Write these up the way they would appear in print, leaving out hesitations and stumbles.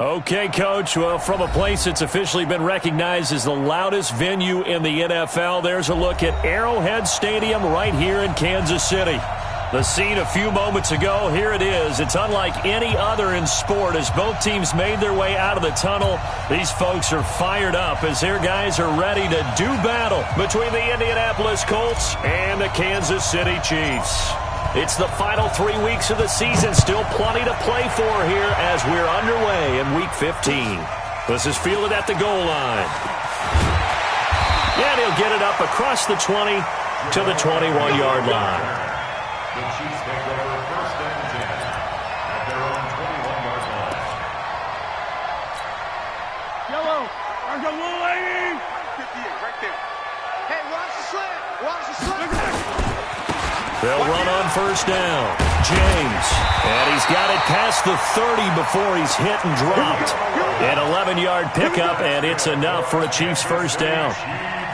Okay, Coach. Well, from a place that's officially been recognized as the loudest venue in the NFL, there's a look at Arrowhead Stadium right here in Kansas City. The scene a few moments ago, here it is. It's unlike any other in sport as both teams made their way out of the tunnel. These folks are fired up as their guys are ready to do battle between the Indianapolis Colts and the Kansas City Chiefs. It's the final 3 weeks of the season. Still plenty to play for here as we're underway in Week 15. This is fielded at the goal line. And he'll get it up across the 20 to the 21-yard line. The Chiefs take over first and 10 at their own 21-yard line. Yellow, there's a little lady. 58 right there. Hey, watch the slant. Watch the slant. They'll run on first down. James. And he's got it past the 30 before he's hit and dropped. An 11-yard pickup, and it's enough for a Chiefs first down.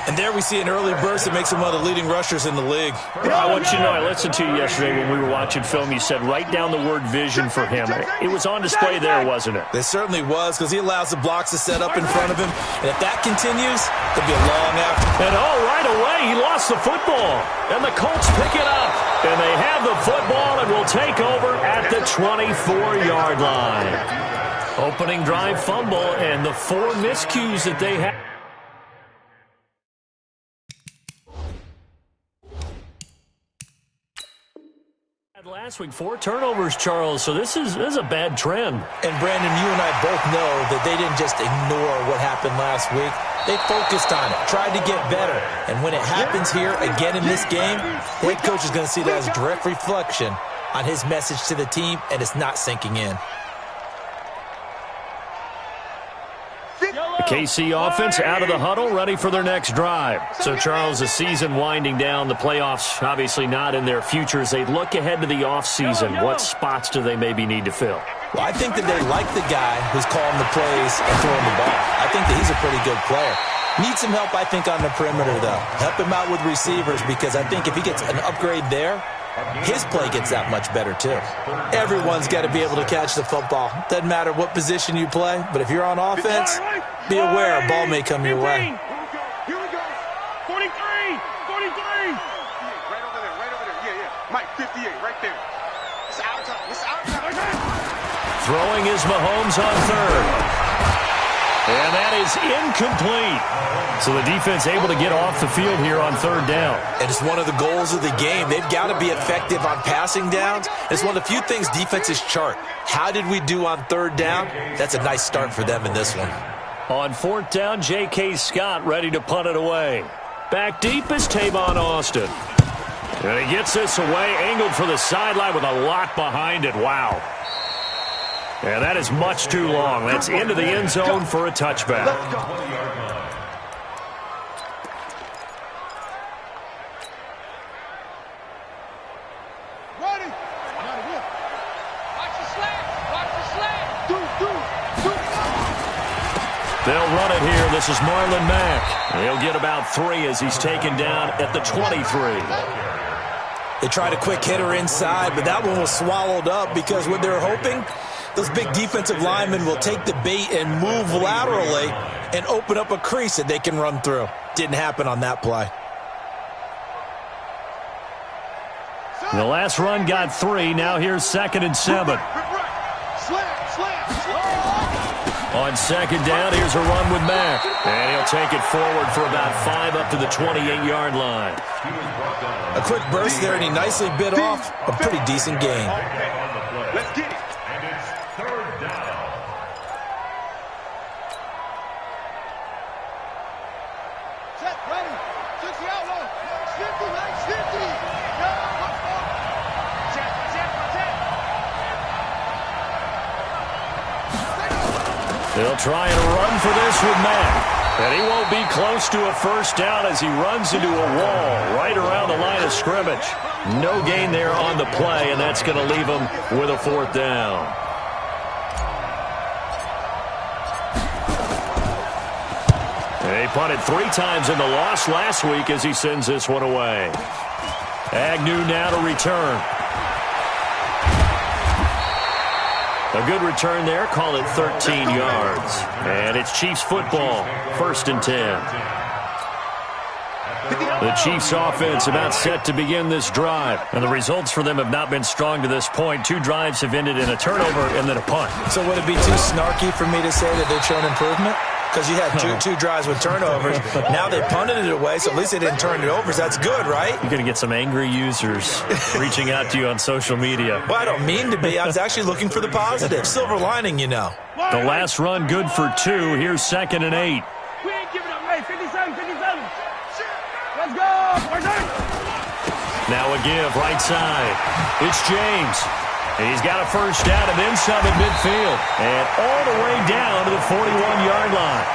And there we see an early burst that makes him one of the leading rushers in the league. I want you to know, I listened to you yesterday when we were watching film. You said write down the word vision for him. It was on display there, wasn't it? It certainly was, because he allows the blocks to set up in front of him. And if that continues, it'll be a long afternoon. And right away, he lost the football. And the Colts pick it up. And they have the football and will take over at the 24-yard line. Opening drive fumble and the 4 miscues that they have. Last week, 4 turnovers, Charles, so this is a bad trend. And, Brandon, you and I both know that they didn't just ignore what happened last week. They focused on it, tried to get better. And when it happens here again in this game, the head coach is going to see that as a direct reflection on his message to the team, and it's not sinking in. The KC offense out of the huddle, ready for their next drive. So, Charles, the season winding down, the playoffs obviously not in their futures. They look ahead to the offseason. What spots do they maybe need to fill? Well, I think that they like the guy who's calling the plays and throwing the ball. I think that he's a pretty good player. Needs some help, I think, on the perimeter, though. Help him out with receivers, because I think if he gets an upgrade there, his play gets that much better, too. Everyone's got to be able to catch the football. Doesn't matter what position you play, but if you're on offense, be aware a ball may come your way. Here we go. 43. 43. Right over there. Yeah. Mike, 58, right there. It's our time. Throwing is Mahomes on third. And that is incomplete. So the defense able to get off the field here on third down. And it's one of the goals of the game. They've got to be effective on passing downs. It's one of the few things defenses chart. How did we do on third down? That's a nice start for them in this one. On fourth down, J.K. Scott ready to punt it away. Back deep is Tavon Austin. And he gets this away, angled for the sideline with a lot behind it. Wow. And that is much too long. That's into the end zone for a touchback. They'll run it here. This is Marlon Mack. He'll get about 3 as he's taken down at the 23. They tried a quick hitter inside, but that one was swallowed up because what they're hoping, those big defensive linemen will take the bait and move laterally and open up a crease that they can run through. Didn't happen on that play. The last run got 3. Now here's 2nd and 7. On second down, here's a run with Mack. And he'll take it forward for about 5 up to the 28-yard line. A quick burst there, and he nicely bit off a pretty decent gain. Let's get it. And it's third down. Set, ready. 60 out low. 50, right, 50. They'll try and run for this with Mack. And he won't be close to a first down as he runs into a wall right around the line of scrimmage. No gain there on the play, and that's going to leave him with a 4th down. He punted 3 times in the loss last week as he sends this one away. Agnew now to return. A good return there. Call it 13 yards. And it's Chiefs football. 1st and 10. The Chiefs offense about set to begin this drive. And the results for them have not been strong to this point. 2 drives have ended in a turnover and then a punt. So would it be too snarky for me to say that they've shown improvement? Because you had two drives with turnovers. Now they punted it away, so at least they didn't turn it over. So that's good, right? You're going to get some angry users reaching out to you on social media. Well, I don't mean to be. I was actually looking for the positive. Silver lining, you know. The last run good for 2. Here's 2nd and 8. We ain't giving up, mate. 57, 57. Let's go. Now a give, right side. It's James. He's got a first down and then some at midfield. And all the way down to the 41-yard line.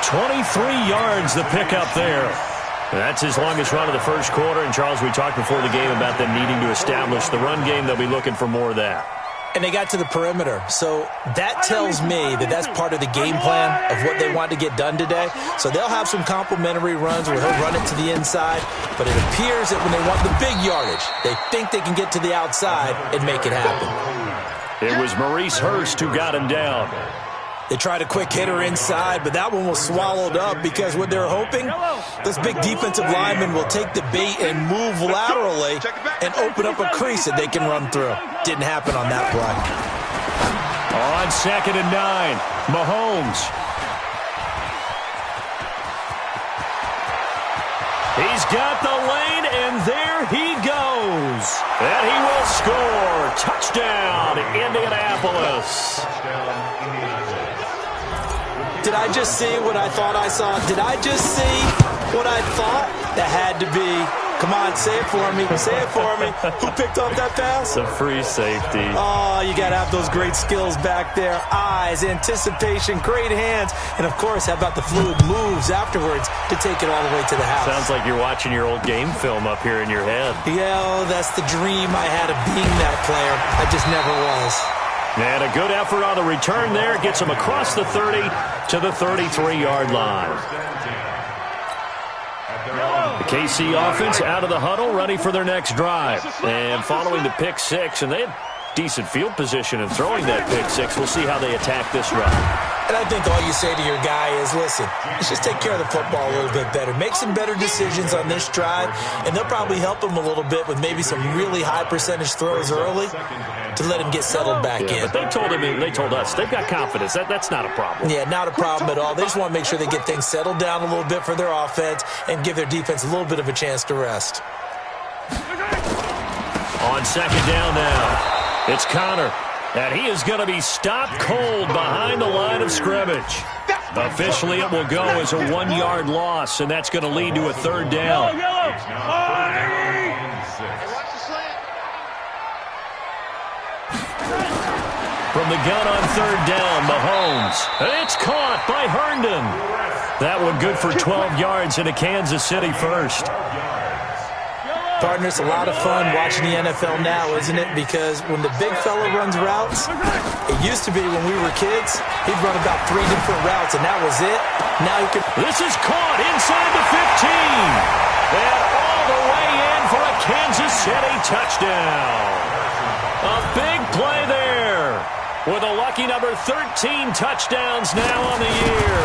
23 yards the pickup there. That's his longest run of the first quarter. And, Charles, we talked before the game about them needing to establish the run game. They'll be looking for more of that. And they got to the perimeter. So that tells me that that's part of the game plan of what they want to get done today. So they'll have some complimentary runs where he'll run it to the inside. But it appears that when they want the big yardage, they think they can get to the outside and make it happen. It was Maurice Hurst who got him down. They tried a quick hitter inside, but that one was swallowed up because what they're hoping, this big defensive lineman will take the bait and move laterally and open up a crease that they can run through. Didn't happen on that play. On 2nd and 9, Mahomes. He's got the lane, and there he goes. And he will score. Touchdown, Indianapolis. Did I just see what I thought I saw? Did I just see what I thought? That had to be. Come on, say it for me. Say it for me. Who picked up that pass? It's a free safety. Oh, you got to have those great skills back there. Eyes, anticipation, great hands. And, of course, how about the fluid moves afterwards to take it all the way to the house? Sounds like you're watching your old game film up here in your head. Yeah, that's the dream I had of being that player. I just never was. And a good effort on the return there. Gets him across the 30 to the 33-yard line. The KC offense out of the huddle, ready for their next drive. And following the pick 6, and they had decent field position in throwing that pick 6. We'll see how they attack this run. And I think all you say to your guy is, listen, let's just take care of the football a little bit better. Make some better decisions on this drive, and they'll probably help him a little bit with maybe some really high percentage throws early to let him get settled back in. But they told us they've got confidence. That's not a problem. Yeah, not a problem at all. They just want to make sure they get things settled down a little bit for their offense and give their defense a little bit of a chance to rest. On 2nd down now. It's Connor, and he is going to be stopped cold behind the line of scrimmage. Officially, it will go as a 1-yard loss, and that's going to lead to a 3rd down. From the gun on 3rd down, Mahomes. It's caught by Herndon. That one good for 12 yards in a Kansas City first. Partner, it's a lot of fun watching the NFL now, isn't it? Because when the big fella runs routes, it used to be when we were kids, he'd run about 3 different routes, and that was it. Now he can. This is caught inside the 15. And all the way in for a Kansas City touchdown. A big play there. With a lucky number 13 touchdowns now on the year.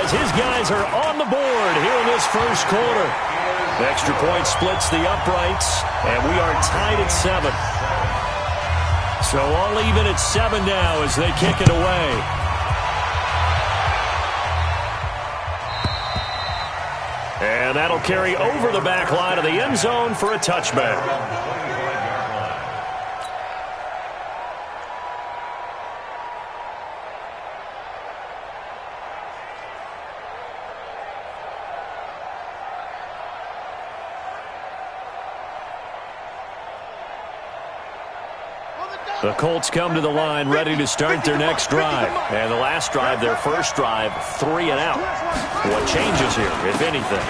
As his guys are on the board here in this first quarter. The extra point splits the uprights, and we are tied at 7. So all even at 7 now as they kick it away. And that'll carry over the back line of the end zone for a touchback. The Colts come to the line ready to start their next drive. And the last drive, their first drive, 3 and out. What changes here, if anything?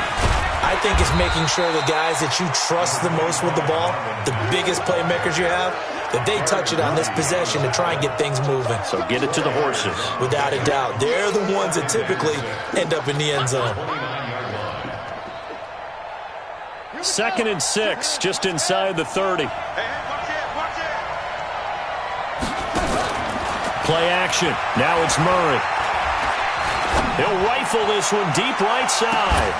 I think it's making sure the guys that you trust the most with the ball, the biggest playmakers you have, that they touch it on this possession to try and get things moving. So get it to the horses. Without a doubt. They're the ones that typically end up in the end zone. 2nd and 6, just inside the 30. Play action. Now it's Murray. He'll rifle this one deep right side.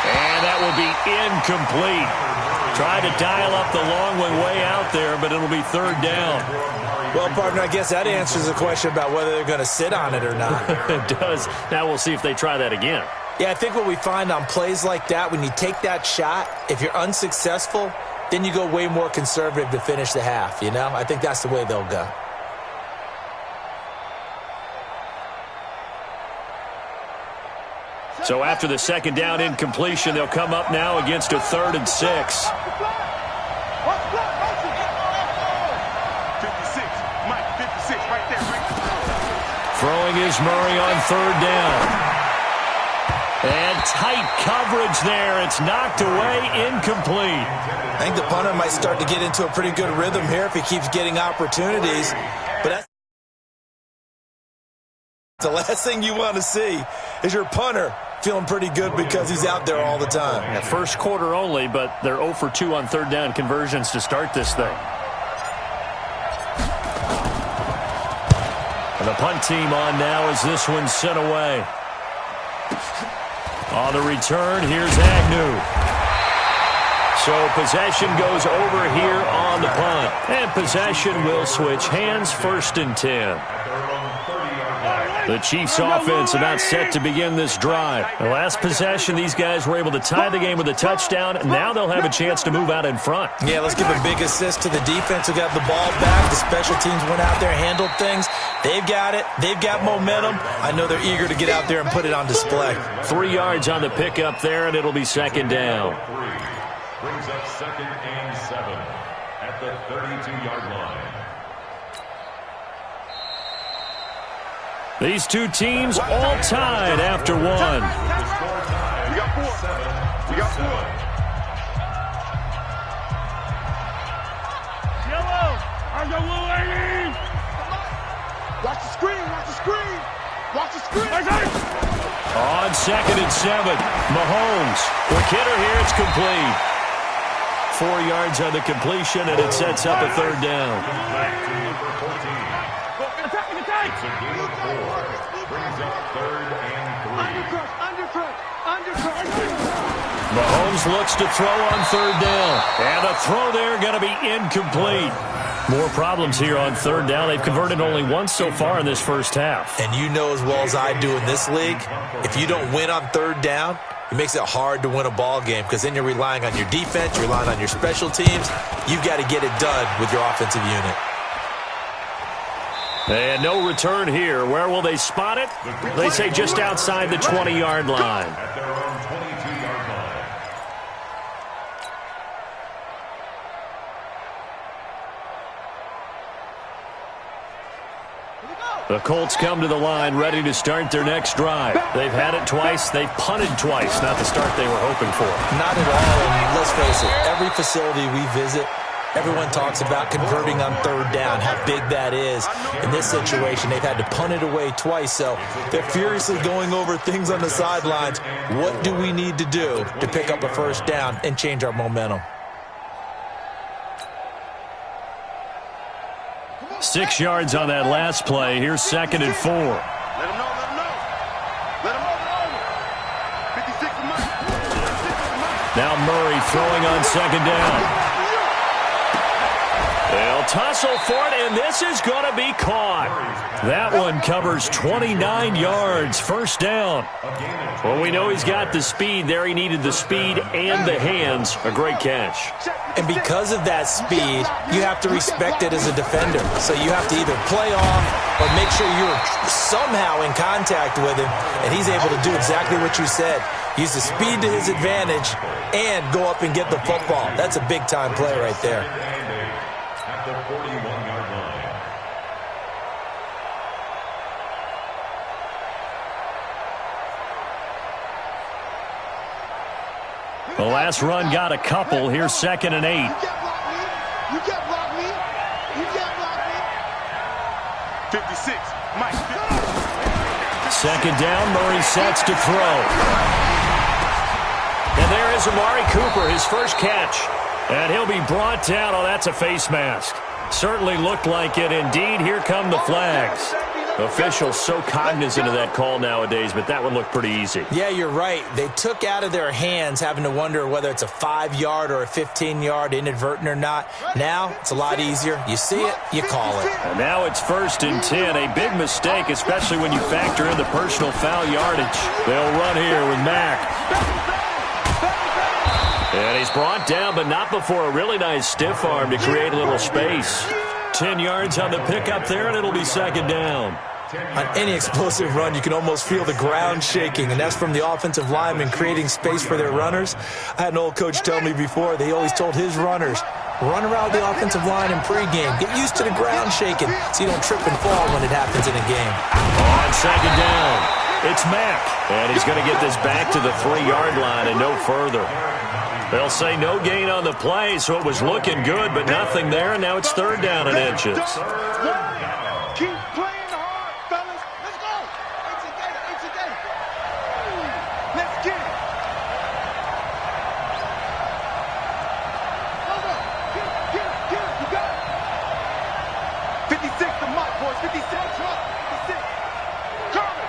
And that will be incomplete. Tried to dial up the long one way out there, but it'll be third down. Well, partner, I guess that answers the question about whether they're going to sit on it or not. It does. Now we'll see if they try that again. Yeah, I think what we find on plays like that, when you take that shot, if you're unsuccessful, then you go way more conservative to finish the half, you know? I think that's the way they'll go. So after the second down incompletion, they'll come up now against a 3rd and 6. Throwing is Murray on 3rd down. And tight coverage there. It's knocked away, incomplete. I think the punter might start to get into a pretty good rhythm here if he keeps getting opportunities. But that's the last thing you want to see is your punter feeling pretty good because he's out there all the time. Yeah, first quarter only, but they're 0 for 2 on 3rd down conversions to start this thing. And the punt team on now as this one's sent away. On the return, here's Agnew. So possession goes over here on the punt. And possession will switch hands, 1st and 10. The Chiefs offense about set to begin this drive. The last possession, these guys were able to tie the game with a touchdown. Now they'll have a chance to move out in front. Yeah, let's give a big assist to the defense who got the ball back. The special teams went out there, handled things. They've got it. They've got momentum. I know they're eager to get out there and put it on display. 3 yards on the pickup there, and it'll be 2nd down. Brings up 2nd and 7 at the 32-yard line. These two teams all tied after one. We got 4. We got 4. Yellow. I got little lady. Watch the screen. Watch the screen. Watch the screen. On 2nd and 7, Mahomes. Quick hitter here. It's complete. 4 yards on the completion, and it sets up a 3rd down. It's a gain of 4. Brings up 3rd and 3. Mahomes looks to throw on 3rd down. And a throw there going to be incomplete. More problems here on 3rd down. They've converted only once so far in this first half. And you know as well as I do in this league, if you don't win on 3rd down, it makes it hard to win a ball game because then you're relying on your defense, you're relying on your special teams. You've got to get it done with your offensive unit. And no return here. Where will they spot it? They say just outside the 20-yard line. At their own 22-yard line. The Colts come to the line ready to start their next drive. They've had it twice. They've punted twice. Not the start they were hoping for. Not at all. And let's face it, every facility we visit, everyone talks about converting on 3rd down, how big that is. In this situation, they've had to punt it away twice, so they're furiously going over things on the sidelines. What do we need to do to pick up a 1st down and change our momentum? 6 yards on that last play. Here's 2nd and 4. Let him know. Let him know. 56 of mine. Now Murray throwing on 2nd down. They'll tussle for it, and this is going to be caught. That one covers 29 yards. 1st down. Well, we know he's got the speed there. He needed the speed and the hands. A great catch. And because of that speed, you have to respect it as a defender. So you have to either play off or make sure you're somehow in contact with him, and he's able to do exactly what you said. Use the speed to his advantage and go up and get the football. That's a big-time play right there. At the 41-yard line. The last run got a couple. Here's 2nd and 8. You can't block me. You can't block me. 56. Mike. 2nd down. Murray sets to throw. And there is Amari Cooper, his first catch. And he'll be brought down. Oh, that's a face mask. Certainly looked like it. Indeed, here come the flags. Officials so cognizant of that call nowadays, but that would look pretty easy. Yeah, you're right. They took out of their hands having to wonder whether it's a 5-yard or a 15-yard inadvertent or not. Now, it's a lot easier. You see it, you call it. And now it's 1st and 10. A big mistake, especially when you factor in the personal foul yardage. They'll run here with Mack. And he's brought down, but not before a really nice stiff arm to create a little space. 10 yards on the pickup there, and it'll be 2nd down. On any explosive run, you can almost feel the ground shaking, and that's from the offensive linemen creating space for their runners. I had an old coach tell me before, they always told his runners, run around the offensive line in pregame. Get used to the ground shaking so you don't trip and fall when it happens in a game. On 2nd down, it's Mack, and he's going to get this back to the 3-yard line and no further. They'll say no gain on the play, so it was looking good, but nothing there, and now it's 3rd down and inches. Keep playing hard, fellas. Let's go. It's a game. Let's get it. Hold on. Get it. You got it. 56 the mark, boys. 56. 56. Curry.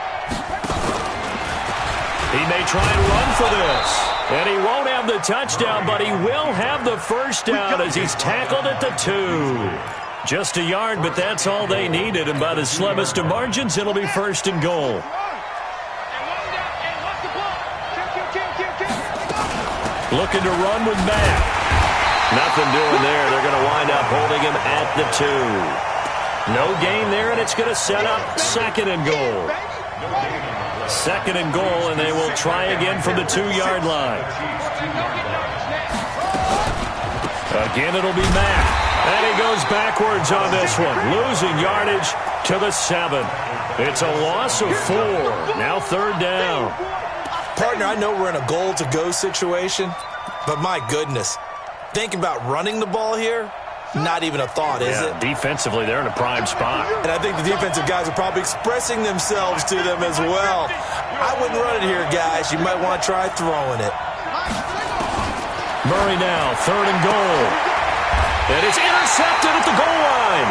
He may try and run for this. And he won't have the touchdown, but he will have the 1st down as he's tackled at the 2. Just a yard, but that's all they needed. And by the slimmest of margins, it'll be 1st and goal. Looking to run with Mack. Nothing doing there. They're going to wind up holding him at the 2. No gain there, and it's going to set up 2nd and goal. 2nd and goal, and they will try again from the 2-yard line. Again, it'll be Mack. And he goes backwards on this one, losing yardage to the 7. It's a loss of 4. Now 3rd down. Partner, I know we're in a goal-to-go situation, but my goodness, think about running the ball here. Not even a thought, is it? Defensively, they're in a prime spot. And I think the defensive guys are probably expressing themselves to them as well. I wouldn't run it here, guys. You might want to try throwing it. Murray now, 3rd and goal. And it's intercepted at the goal line.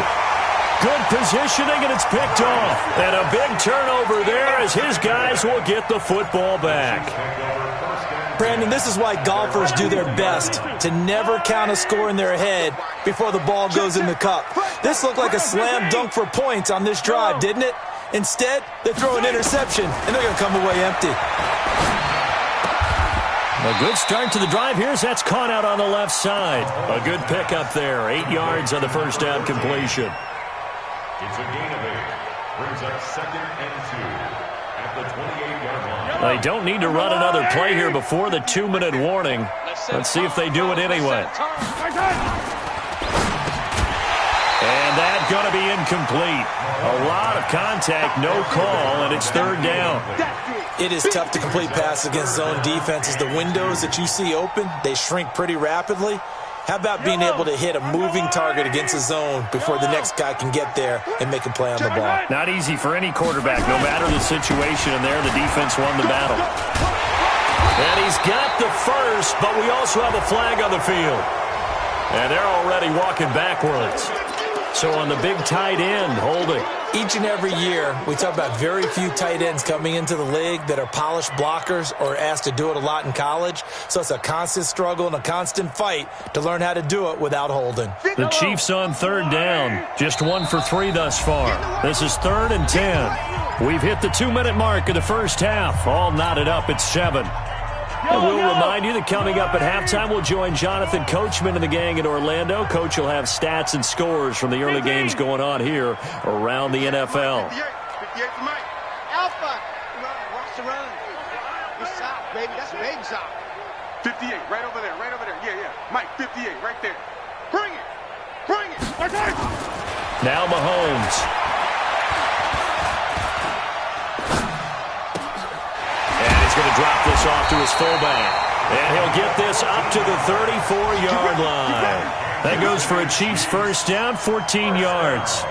Good positioning, and it's picked off. And a big turnover there as his guys will get the football back. Brandon, this is why golfers do their best to never count a score in their head before the ball goes in the cup. This looked like a slam dunk for points on this drive, didn't it? Instead, they throw an interception, and they're going to come away empty. A good start to the drive here as that's caught out on the left side. A good pickup there, 8 yards on the 1st down completion. It's a gain of 8. Brings up 2nd and 2 at the 28-yard line. They don't need to run another play here before the 2-minute warning. Let's see if they do it anyway. And that's going to be incomplete. A lot of contact, no call, and it's 3rd down. It is tough to complete passes against zone defenses. The windows that you see open, they shrink pretty rapidly. How about being able to hit a moving target against a zone before the next guy can get there and make a play on the ball? Not easy for any quarterback, no matter the situation, and there the defense won the battle. And he's got the 1st, but we also have a flag on the field. And they're already walking backwards. So on the big tight end, holding. Each and every year, we talk about very few tight ends coming into the league that are polished blockers or asked to do it a lot in college. So it's a constant struggle and a constant fight to learn how to do it without holding. The Chiefs on 3rd down. Just 1 for 3 thus far. This is 3rd and 10. We've hit the 2-minute mark of the 1st half. All knotted up at 7. And we'll remind you that coming up at halftime, we'll join Jonathan Coachman and the gang in Orlando. Coach will have stats and scores from the early games going on here around the NFL. 58 for Mike. Alpha. Watch the run. It's south, baby. That's baby south. 58, right over there. Yeah. Mike, 58, right there. Bring it. Okay. Now Mahomes. He's going to drop this off to his fullback. And he'll get this up to the 34-yard line. That goes for a Chiefs 1st down, 14 yards.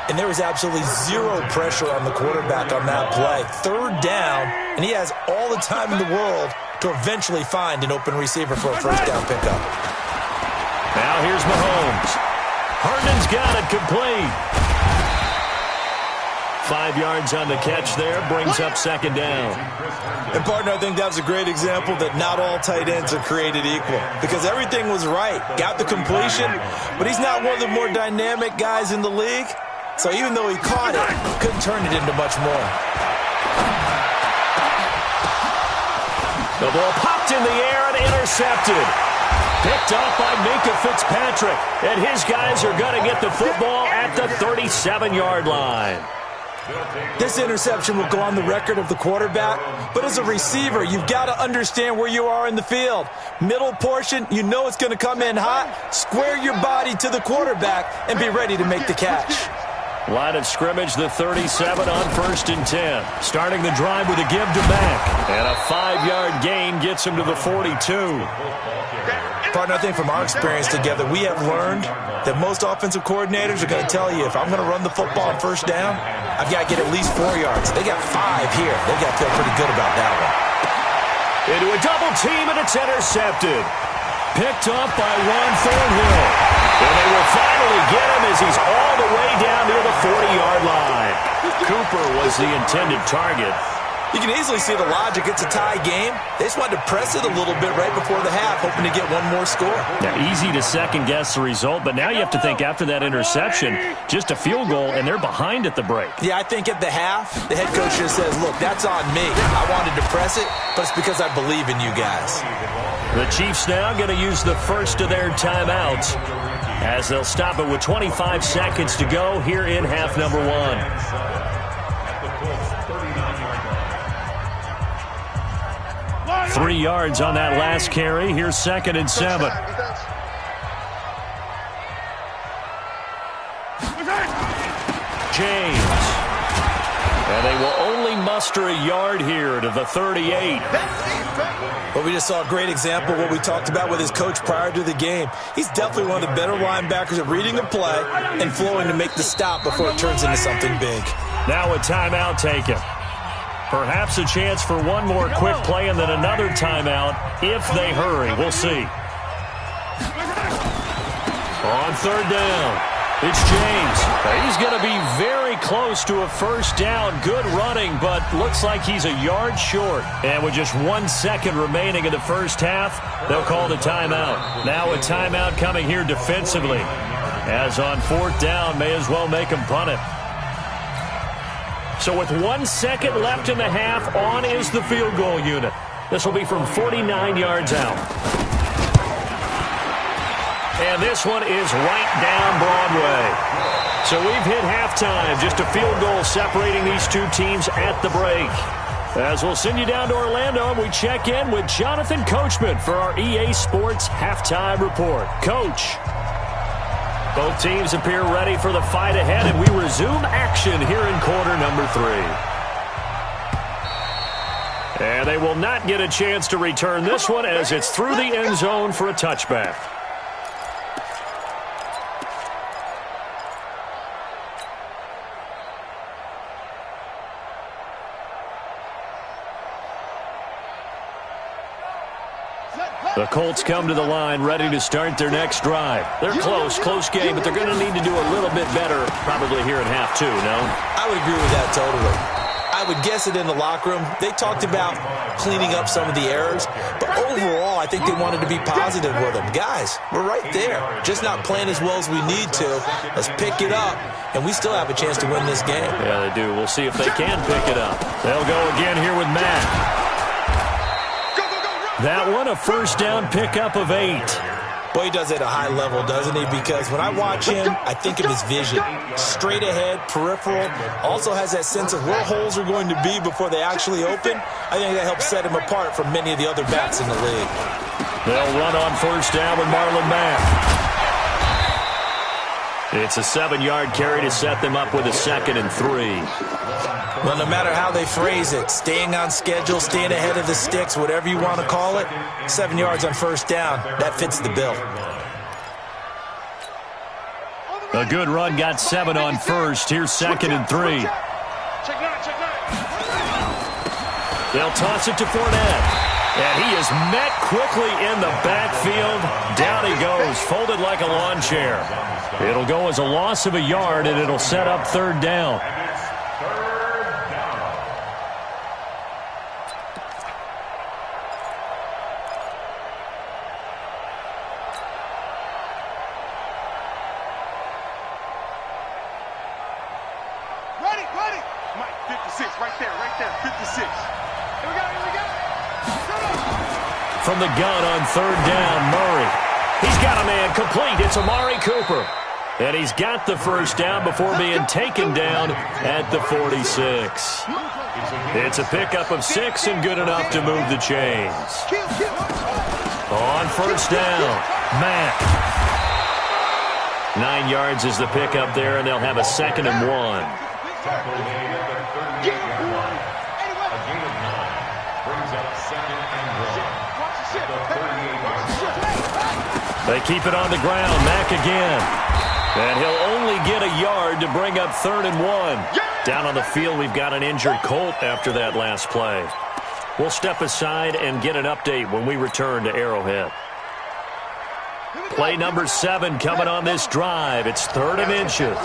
And there was absolutely zero pressure on the quarterback on that play. 3rd down, and he has all the time in the world to eventually find an open receiver for a 1st down pickup. Now here's Mahomes. Herndon's got it complete. 5 yards on the catch there, brings up second down. And, partner, I think that was a great example that not all tight ends are created equal because everything was right. Got the completion, but he's not one of the more dynamic guys in the league. So even though he caught it, couldn't turn it into much more. The ball popped in the air and intercepted. Picked off by Minkah Fitzpatrick. And his guys are going to get the football at the 37-yard line. This interception will go on the record of the quarterback, but as a receiver, you've got to understand where you are in the field. Middle portion, you know it's going to come in hot. Square your body to the quarterback and be ready to make the catch. Line of scrimmage, the 37 on 1st and 10. Starting the drive with a give to Mack. And a 5-yard gain gets him to the 42. Partner, I think from our experience together, we have learned that most offensive coordinators are going to tell you, if I'm going to run the football on 1st down, I've got to get at least 4 yards. They got 5 here. They got to feel pretty good about that one. Into a double team, and it's intercepted. Picked up by Juan Thornhill. And they will finally get him as he's all the way down near the 40-yard line. Cooper was the intended target. You can easily see the logic. It's a tie game. They just wanted to press it a little bit right before the half, hoping to get one more score. Now, easy to second-guess the result, but now you have to think after that interception, just a field goal, and they're behind at the break. Yeah, I think at the half, the head coach just says, look, that's on me. I wanted to press it, but it's because I believe in you guys. The Chiefs now going to use the first of their timeouts as they'll stop it with 25 seconds to go here in half number 1. 3 yards on that last carry. Here's 2nd and 7. James. And they will only muster a yard here to the 38. Well, we just saw a great example of what we talked about with his coach prior to the game. He's definitely one of the better linebackers at reading the play and flowing to make the stop before it turns into something big. Now a timeout taken. Perhaps a chance for one more quick play and then another timeout if they hurry. We'll see. On 3rd down, it's James. He's going to be very close to a 1st down. Good running, but looks like he's a yard short. And with just 1 second remaining in the first half, they'll call the timeout. Now a timeout coming here defensively. As on 4th down, may as well make him punt it. So with 1 second left in the half, on is the field goal unit. This will be from 49 yards out. And this one is right down Broadway. So we've hit halftime. Just a field goal separating these two teams at the break. As we'll send you down to Orlando, and we check in with Jonathan Coachman for our EA Sports Halftime Report. Coach. Both teams appear ready for the fight ahead, and we resume action here in quarter number 3. And they will not get a chance to return this one as it's through the end zone for a touchback. The Colts come to the line ready to start their next drive. They're close game, but they're going to need to do a little bit better probably here in half 2, no? I would agree with that totally. I would guess it in the locker room. They talked about cleaning up some of the errors, but overall, I think they wanted to be positive with them. Guys, we're right there. Just not playing as well as we need to. Let's pick it up, and we still have a chance to win this game. Yeah, they do. We'll see if they can pick it up. They'll go again here with Matt. That one, a 1st down pickup of 8. Boy, he does it at a high level, doesn't he? Because when I watch him, I think of his vision. Straight ahead, peripheral. Also has that sense of where holes are going to be before they actually open. I think that helps set him apart from many of the other backs in the league. They'll run on 1st down with Marlon Mack. It's a 7-yard carry to set them up with a 2nd and 3. Well, no matter how they phrase it, staying on schedule, staying ahead of the sticks, whatever you want to call it, 7 yards on 1st down, that fits the bill. A good run got 7 on 1st. Here's 2nd and 3. They'll toss it to Fournette. And he is met quickly in the backfield. Down he goes, folded like a lawn chair. It'll go as a loss of a yard, and it'll set up third down. Ready. Mike, 56, right there, 56. Here we go. From the gun on third down, Murray. He's got a man complete. It's Amari Cooper. And he's got the first down before being taken down at the 46. It's a pickup of 6 and good enough to move the chains. On first down, Mack. 9 yards is the pickup there, and they'll have a 2nd and 1. Tackle made at the 38-yard line. A gain of 9 brings up 2nd and 1 at the 38-yard line. They keep it on the ground. Mack again. And he'll only get a yard to bring up 3rd and 1. Down on the field, we've got an injured Colt after that last play. We'll step aside and get an update when we return to Arrowhead. Play number 7 coming on this drive. It's 3rd and inches.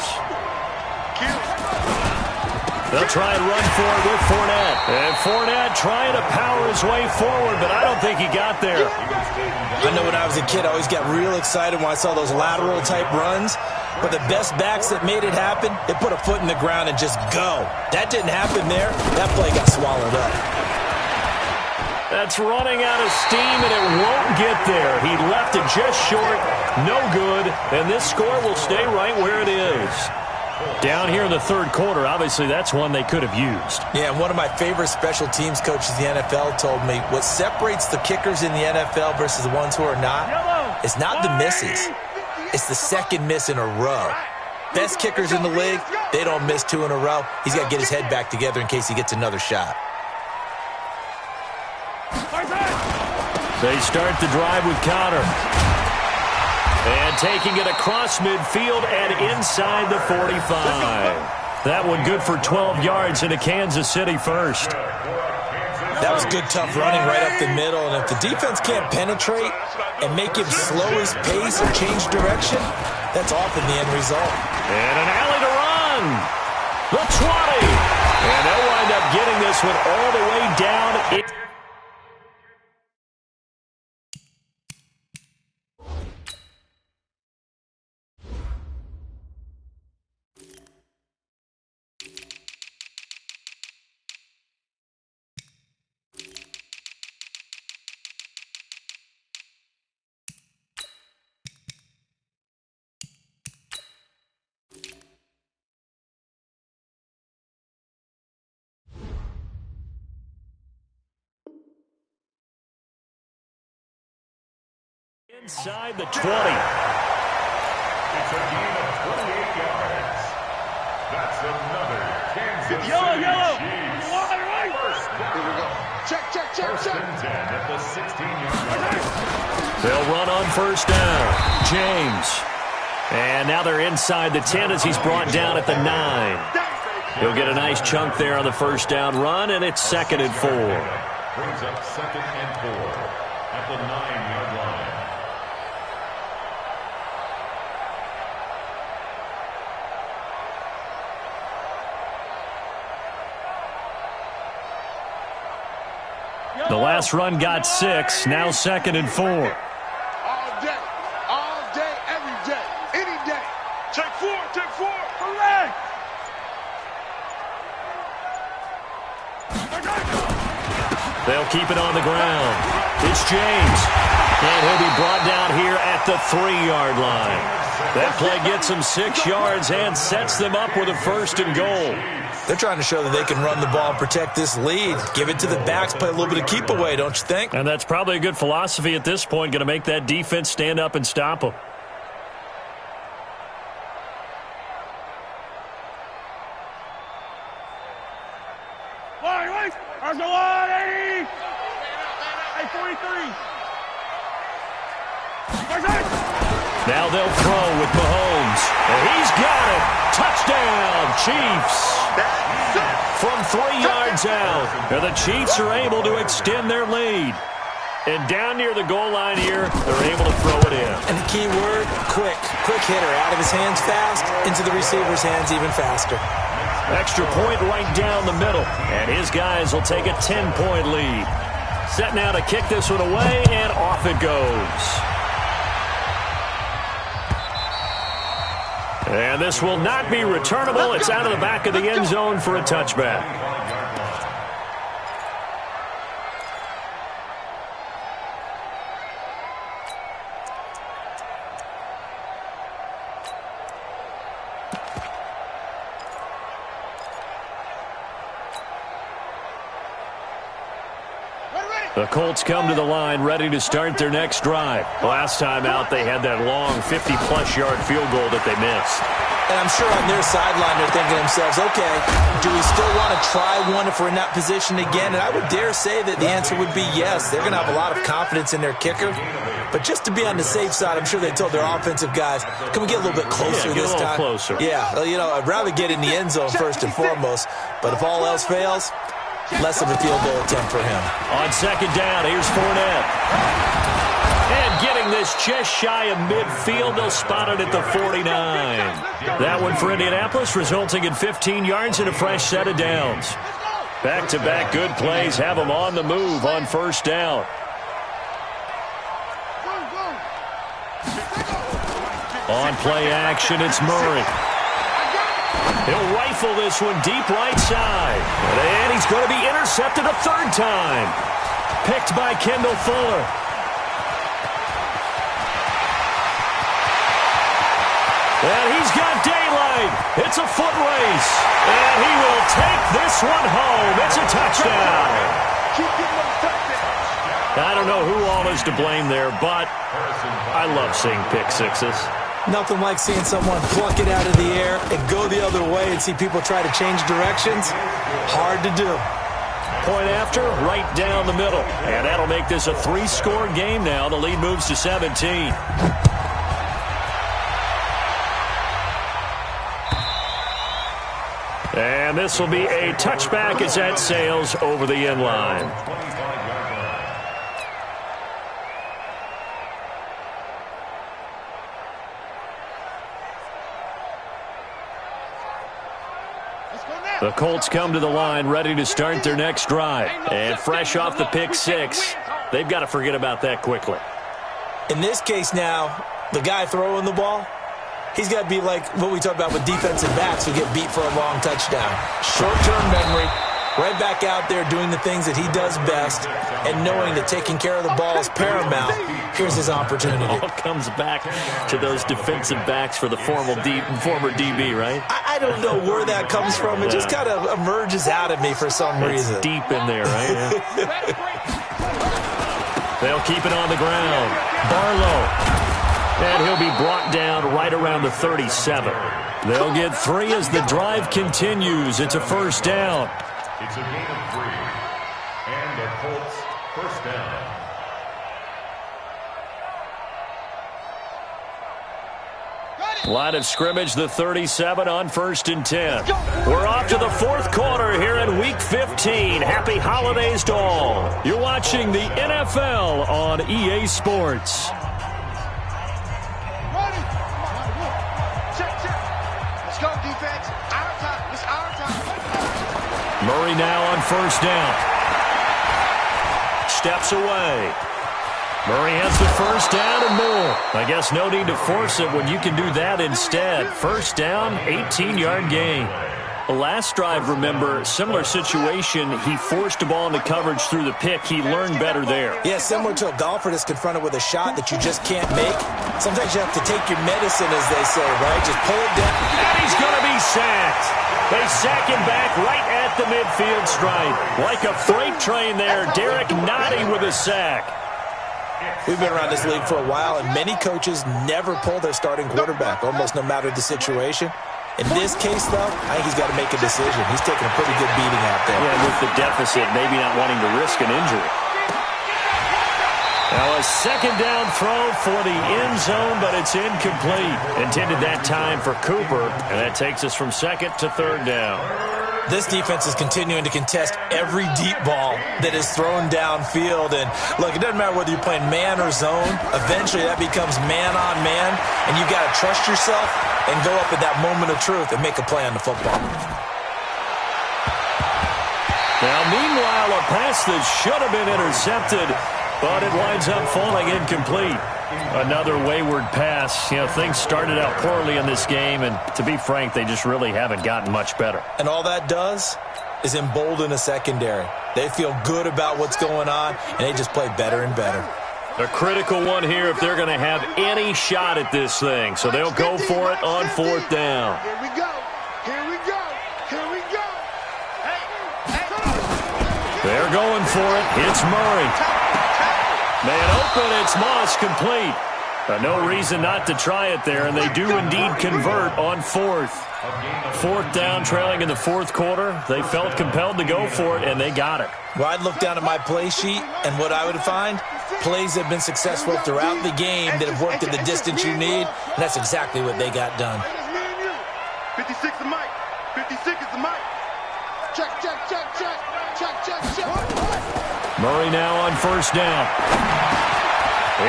They'll try and run for it with Fournette. And Fournette trying to power his way forward, but I don't think he got there. I know when I was a kid, I always got real excited when I saw those lateral-type runs. But the best backs that made it happen, they put a foot in the ground and just go. That didn't happen there. That play got swallowed up. That's running out of steam, and it won't get there. He left it just short. No good. And this score will stay right where it is. Down here in the third quarter, obviously that's one they could have used. Yeah, and one of my favorite special teams coaches in the NFL told me what separates the kickers in the NFL versus the ones who are not is not the misses. It's the second miss in a row. Best kickers in the league, they don't miss 2 in a row. He's got to get his head back together in case he gets another shot. They start the drive with Connor. And taking it across midfield and inside the 45. That one good for 12 yards into Kansas City first. That was good, tough running right up the middle. And if the defense can't penetrate and make him slow his pace or change direction, that's often the end result. And an alley to run. The 20. And they'll wind up getting this one all the way down. Inside the 20. It's a gain of 28 yards. That's another Kansas City Chiefs. First down. Here we go. Check. First and 10 at the 16-yard line. They'll run on first down. James. And now they're inside the 10 as he's brought down at the 9. He'll get a nice chunk there on the first down run, and it's 2nd and 4. Brings up 2nd and 4 at the 9-yard line. The last run got 6, now 2nd and 4. All day, every day, any day. Take 4, correct. They'll keep it on the ground. It's James. And he'll be brought down here at the 3-yard line. That play gets them 6 yards and sets them up with a 1st and goal. They're trying to show that they can run the ball and protect this lead. Give it to the backs, play a little bit of keep away, don't you think? And that's probably a good philosophy at this point, going to make that defense stand up and stop them. Wait. There's the line, 80. Hey, 43. Now they'll throw with Mahomes. And he's got it. Touchdown, Chiefs. From 3 yards out. And the Chiefs are able to extend their lead. And down near the goal line here, they're able to throw it in. And the key word, quick. Quick hitter. Out of his hands fast, into the receiver's hands even faster. Extra point right down the middle. And his guys will take a 10-point lead. Set now to kick this one away, and off it goes. And this will not be returnable. It's out of the back of the end zone for a touchback. The Colts come to the line ready to start their next drive. Last time out, they had that long 50-plus yard field goal that they missed. And I'm sure on their sideline they're thinking to themselves, okay, do we still want to try one if we're in that position again? And I would dare say that the answer would be yes. They're going to have a lot of confidence in their kicker. But just to be on the safe side, I'm sure they told their offensive guys, can we get a little bit closer this time? Closer. Yeah, you know, I'd rather get in the end zone first and foremost. But if all else fails, less of a field goal attempt for him. On second down, here's Fournette. And getting this just shy of midfield, they'll spot it at the 49. That one for Indianapolis, resulting in 15 yards and a fresh set of downs. Back-to-back good plays have them on the move on first down. On play action, it's Murray. He'll rifle this one deep right side. And he's going to be intercepted a third time. Picked by Kendall Fuller. And he's got daylight. It's a foot race. And he will take this one home. It's a touchdown. I don't know who all is to blame there, but I love seeing pick sixes. Nothing like seeing someone pluck it out of the air and go the other way and see people try to change directions. Hard to do. Point after, right down the middle. And that'll make this a 3-score game now. The lead moves to 17. And this will be a touchback as that sails over the end line. The Colts come to the line ready to start their next drive. And fresh off the pick six, they've got to forget about that quickly. In this case now, the guy throwing the ball, he's got to be like what we talk about with defensive backs who get beat for a long touchdown. Short-term memory, right back out there doing the things that he does best, and knowing that taking care of the ball is paramount. Here's his opportunity. It all comes back to those defensive backs for the former DB, right? I don't know where that comes from. It just kind of emerges out of me for some reason. It's deep in there, right? Yeah. They'll keep it on the ground. Barlow. And he'll be brought down right around the 37. They'll get 3 as the drive continues. It's a first down. It's a gain of 3. And the Colts first down. Line of scrimmage, the 37 on 1st and 10. We're off to the 4th quarter here in Week 15. Happy holidays to all. You're watching the NFL on EA Sports. Let's go, defense. Our time. It's our time. Murray now on first down. Steps away. Murray has the first down and more. I guess no need to force it when you can do that instead. First down, 18-yard gain. The last drive, remember, similar situation. He forced the ball into coverage through the pick. He learned better there. Yeah, similar to a golfer that's confronted with a shot that you just can't make. Sometimes you have to take your medicine, as they say, right? Just pull it down. And he's going to be sacked. They sack him back right at the midfield stripe. Like a freight train there, Derek Nottie with a sack. We've been around this league for a while, and many coaches never pull their starting quarterback, almost no matter the situation. In this case, though, I think he's got to make a decision. He's taking a pretty good beating out there. Yeah, with the deficit, maybe not wanting to risk an injury. Now a second down throw for the end zone, but it's incomplete. Intended that time for Cooper, and that takes us from 2nd to 3rd down. This defense is continuing to contest every deep ball that is thrown downfield. And, look, it doesn't matter whether you're playing man or zone. Eventually, that becomes man-on-man, and you've got to trust yourself and go up at that moment of truth and make a play on the football. Now, meanwhile, a pass that should have been intercepted, but it winds up falling incomplete. Another wayward pass. You know, things started out poorly in this game, and to be frank, they just really haven't gotten much better. And all that does is embolden a secondary. They feel good about what's going on, and they just play better and better. A critical one here if they're going to have any shot at this thing. So they'll go for it on fourth down. Here we go. Here we go. Here we go. They're going for it. It's Murray. Man open, it's Moss, complete. No reason not to try it there, and they do indeed convert on fourth. Fourth down, trailing in the fourth quarter. They felt compelled to go for it, and they got it. Well, I'd look down at my play sheet, and what I would find, plays have been successful throughout the game that have worked at the distance you need, and that's exactly what they got done. 56 is Mike. 56 is the Mike. Check, check, check, check. Check, check, check. Murray now on first down.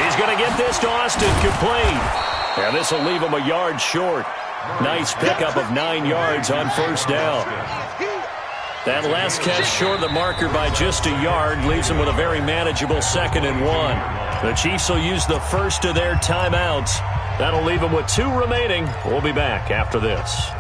He's going to get this to Austin, complete. And this will leave him a yard short. Nice pickup of 9 yards on first down. That last catch short of the marker by just a yard leaves him with a very manageable 2nd and 1. The Chiefs will use the first of their timeouts. That'll leave them with 2 remaining. We'll be back after this.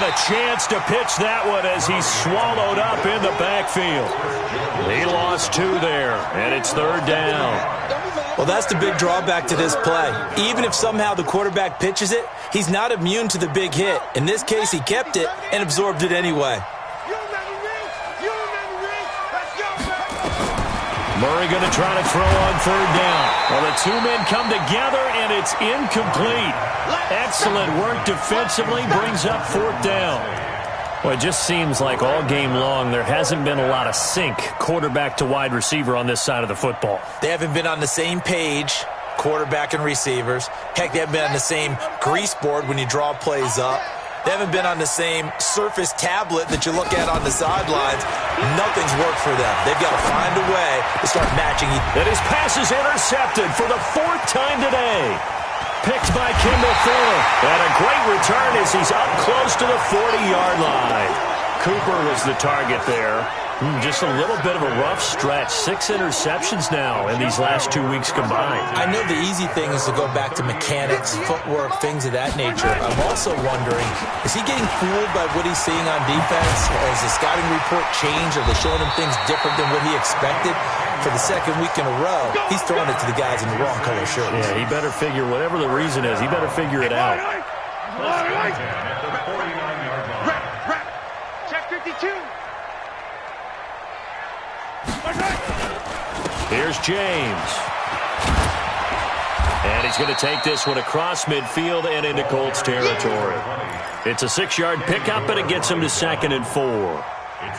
A chance to pitch that one as he's swallowed up in the backfield. He lost 2 there, and it's 3rd down. Well, that's the big drawback to this play. Even if somehow the quarterback pitches it, he's not immune to the big hit. In this case, he kept it and absorbed it anyway. Murray going to try to throw on 3rd down. Well, the 2 men come together, and it's incomplete. Excellent work defensively, brings up 4th down. Well, it just seems like all game long there hasn't been a lot of sync quarterback to wide receiver on this side of the football. They haven't been on the same page, quarterback and receivers. Heck, they haven't been on the same grease board when you draw plays up. They haven't been on the same surface tablet that you look at on the sidelines. Nothing's worked for them. They've got to find a way to start matching. And his pass is intercepted for the 4th time today. Picked by Kendall Fuller. And a great return as he's up close to the 40-yard line. Cooper was the target there. Just a little bit of a rough stretch. 6 interceptions now in these last 2 weeks combined. I know the easy thing is to go back to mechanics, footwork, things of that nature. I'm also wondering, is he getting fooled by what he's seeing on defense? Has the scouting report changed? Are they showing him things different than what he expected? For the 2nd week in a row, he's throwing it to the guys in the wrong color shirts. Yeah, he better figure, whatever the reason is, he better figure it out. Check 52. Here's James. And he's going to take this one across midfield and into Colts territory. It's a 6-yard pickup, and it gets him to 2nd and 4.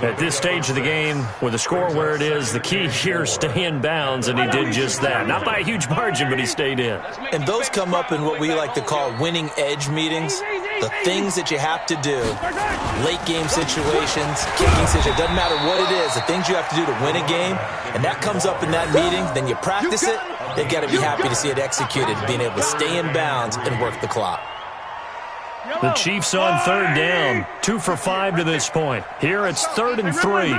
At this stage of the game, with the score where it is, the key here is stay in bounds, and he did just that. Not by a huge margin, but he stayed in. And those come up in what we like to call winning edge meetings. The things that you have to do, late game situations, kicking situations, doesn't matter what it is, the things you have to do to win a game, and that comes up in that meeting, then you practice it, they've got to be happy to see it executed, being able to stay in bounds and work the clock. The Chiefs on 3rd down, 2 for 5 to this point. Here it's 3rd and 3.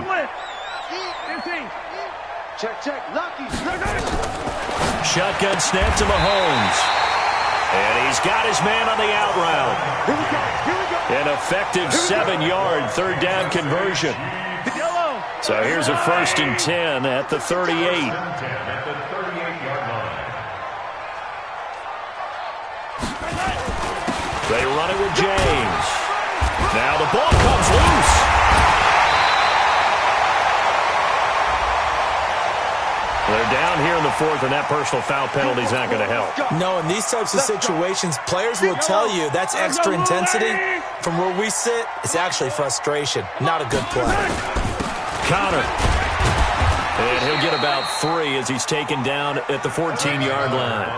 Check, check, Lucky. Shotgun snap to Mahomes. And he's got his man on the out route. Here we go. An effective 7-yard 3rd down conversion. So here's a 1st and 10 at the 38. They run it with James. Now the ball comes loose. They're down here in the 4th, and that personal foul penalty is not going to help. No, in these types of situations, players will tell you that's extra intensity. From where we sit, it's actually frustration, not a good play. Connor And he'll get about 3 as he's taken down at the 14-yard line.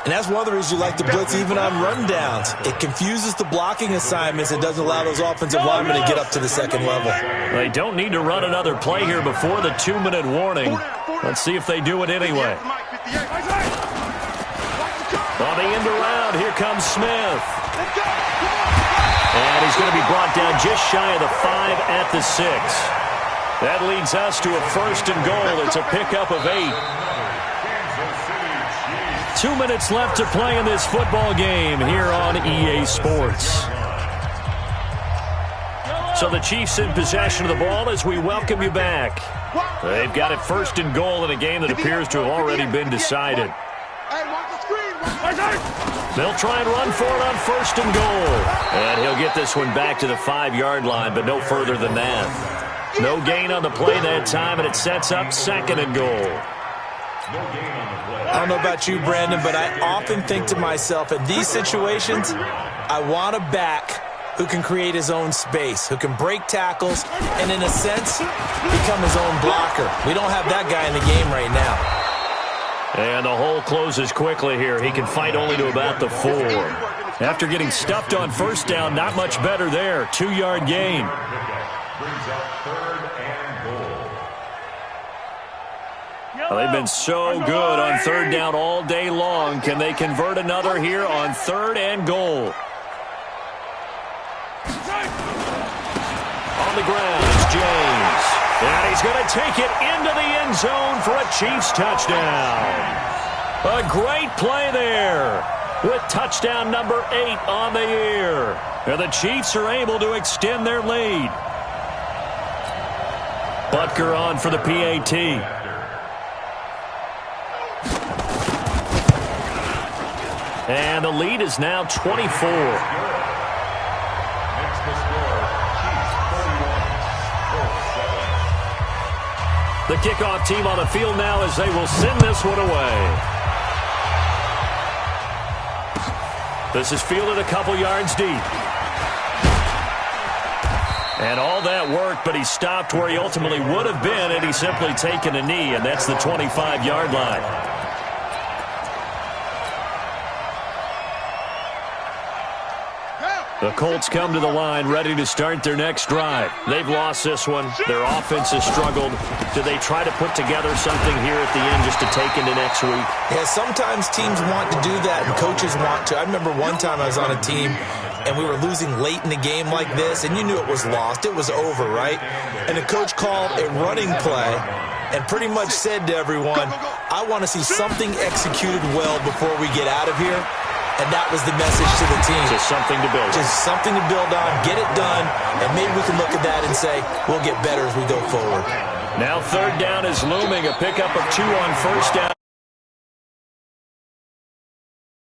And that's one of the reasons you like to blitz even on rundowns. It confuses the blocking assignments. It doesn't allow those offensive linemen to get up to the second level. They don't need to run another play here before the 2-minute warning. Let's see if they do it anyway. On the end around, here comes Smith. And he's going to be brought down just shy of the 5 at the 6. That leads us to a 1st and goal. It's a pickup of 8. 2 minutes left to play in this football game here on EA Sports. So the Chiefs in possession of the ball as we welcome you back. They've got it 1st and goal in a game that appears to have already been decided. They'll try and run for it on 1st and goal. And he'll get this one back to the 5-yard line, but no further than that. No gain on the play that time, and it sets up 2nd and goal. I don't know about you, Brandon, but I often think to myself, in these situations, I want a back who can create his own space, who can break tackles, and in a sense, become his own blocker. We don't have that guy in the game right now. And the hole closes quickly here. He can fight only to about the 4. After getting stuffed on 1st down, not much better there. 2-yard gain. Well, they've been so good on 3rd down all day long. Can they convert another here on 3rd and goal? On the ground is James. And he's going to take it into the end zone for a Chiefs touchdown. A great play there with touchdown number 8 on the year. And the Chiefs are able to extend their lead. Butker on for the PAT. And the lead is now 24. The kickoff team on the field now as they will send this one away. This is fielded a couple yards deep. And all that worked, but he stopped where he ultimately would have been had he simply taken a knee, and that's the 25-yard line. The Colts come to the line ready to start their next drive. They've lost this one. Their offense has struggled. Do they try to put together something here at the end just to take into next week? Yeah, sometimes teams want to do that and coaches want to. I remember one time I was on a team and we were losing late in the game like this, and you knew it was lost. It was over, right? And the coach called a running play and pretty much said to everyone, I want to see something executed well before we get out of here. And that was the message to the team. Just something to build on. Just something to build on, get it done, and maybe we can look at that and say, we'll get better as we go forward. Now 3rd down is looming. A pickup of 2 on 1st down.